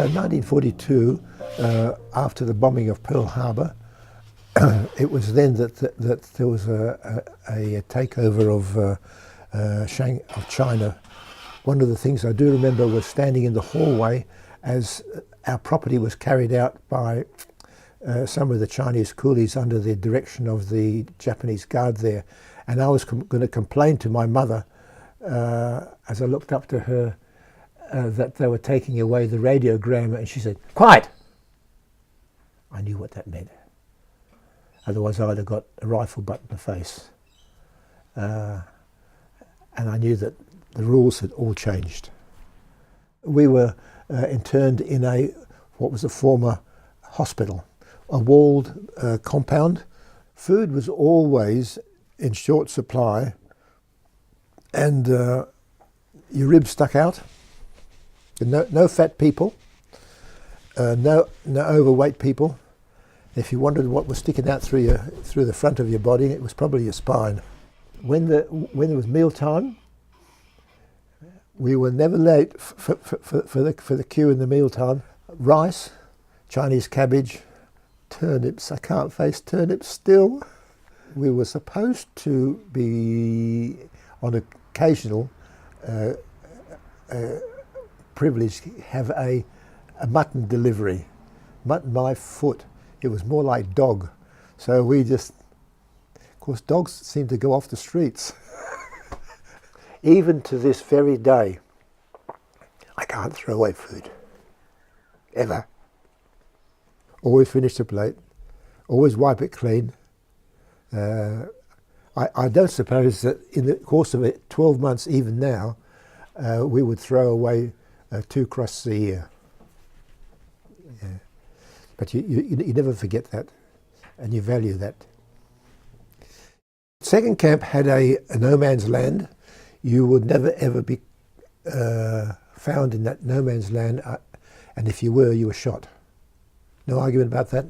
1942, after the bombing of Pearl Harbor, it was then that there was a takeover of China. One of the things I do remember was standing in the hallway as our property was carried out by some of the Chinese coolies under the direction of the Japanese guard there. And I was going to complain to my mother as I looked up to her that they were taking away the radiogram, and she said, "Quiet!" I knew what that meant. Otherwise I'd have got a rifle butt in the face. And I knew that the rules had all changed. We were interned in what was a former hospital, a walled compound. Food was always in short supply, and your ribs stuck out. No fat people, no overweight people. If you wondered what was sticking out through the front of your body, it was probably your spine. When there was mealtime, we were never late for the queue in the mealtime. Rice, Chinese cabbage, turnips. I can't face turnips still. We were supposed to be on occasional privilege have a mutton delivery, mutton by foot. It was more like dog. So we just, of course, dogs seem to go off the streets. Even to this very day, I can't throw away food, ever. Always finish the plate, always wipe it clean. I don't suppose that in the course of it, 12 months, even now, we would throw away 2 crusts a year. Yeah. But you never forget that, and you value that. Second camp had a no man's land. You would never ever be found in that no man's land, and if you were shot. No argument about that.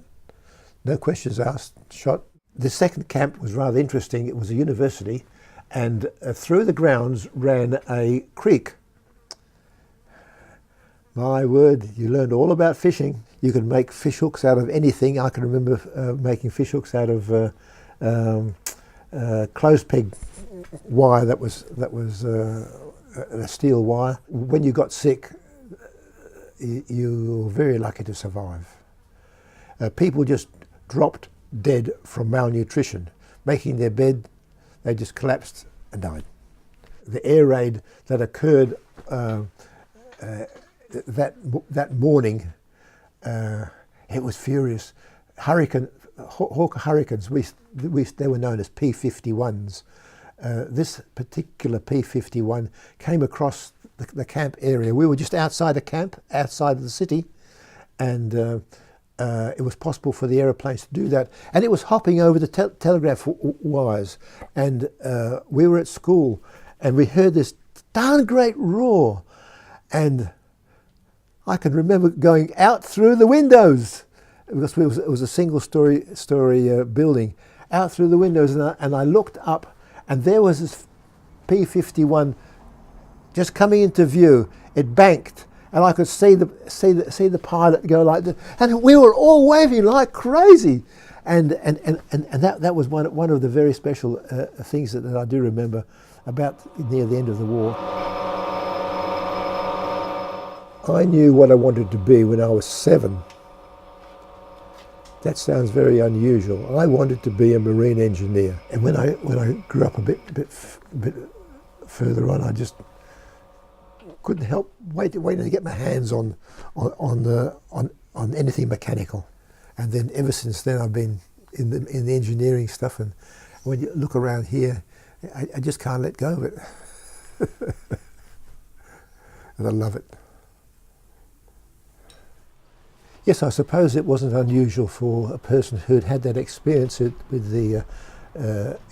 No questions asked, shot. The second camp was rather interesting. It was a university, and through the grounds ran a creek. My word, you learned all about fishing. You could make fish hooks out of anything. I can remember making fish hooks out of clothes peg wire that was a steel wire. When you got sick, you were very lucky to survive. People just dropped dead from malnutrition. Making their bed, they just collapsed and died. The air raid that occurred that morning, it was furious. Hawker Hurricanes, they were known as P-51s. This particular P-51 came across the camp area. We were just outside the camp, outside of the city, and it was possible for the aeroplanes to do that. And it was hopping over the telegraph wires. And we were at school, and we heard this darn great roar. And I can remember going out through the windows, because it was a single-story building, out through the windows, and I looked up, and there was this P-51 just coming into view. It banked, and I could see the pilot go like this, and we were all waving like crazy. And that was one of the very special things that I do remember about near the end of the war. I knew what I wanted to be when I was 7. That sounds very unusual. I wanted to be a marine engineer, and when I grew up a bit further on, I just couldn't help waiting to get my hands on anything mechanical. And then ever since then, I've been in the engineering stuff. And when you look around here, I just can't let go of it, and I love it. Yes, I suppose it wasn't unusual for a person who'd had that experience with the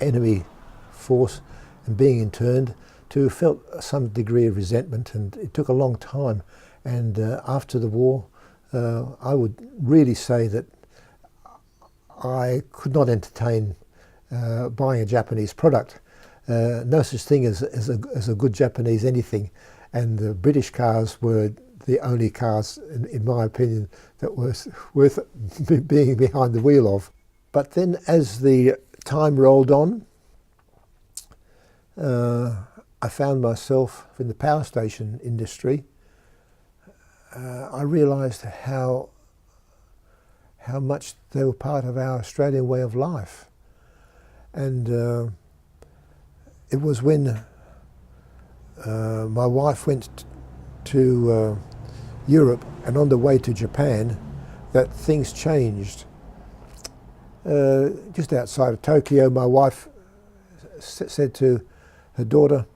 enemy force and being interned to have felt some degree of resentment, and it took a long time. And after the war, I would really say that I could not entertain buying a Japanese product. No such thing as a good Japanese anything, and the British cars were the only cars, in my opinion, that was worth being behind the wheel of. But then as the time rolled on, I found myself in the power station industry. I realised how much they were part of our Australian way of life. And it was when my wife went to Europe and on the way to Japan that things changed. Just outside of Tokyo, my wife said to her daughter,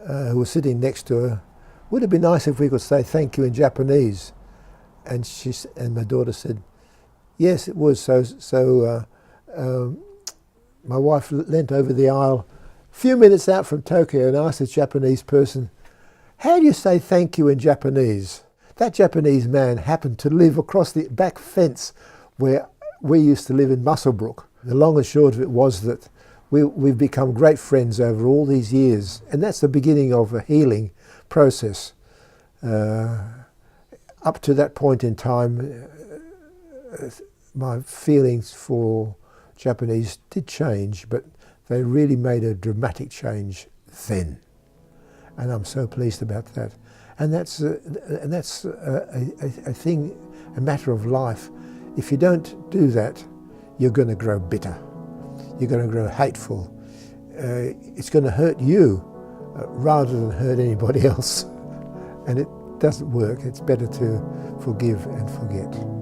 who was sitting next to her, "Would it be nice if we could say thank you in Japanese?" And my daughter said, "Yes, it would." So my wife leant over the aisle a few minutes out from Tokyo and asked this Japanese person, "How do you say thank you in Japanese?" That Japanese man happened to live across the back fence where we used to live in Muswellbrook. The long and short of it was that we've become great friends over all these years, and that's the beginning of a healing process. Up to that point in time, my feelings for Japanese did change, but they really made a dramatic change then, and I'm so pleased about that. And that's a thing, a matter of life. If you don't do that, you're going to grow bitter. You're going to grow hateful. It's going to hurt you rather than hurt anybody else. And it doesn't work. It's better to forgive and forget.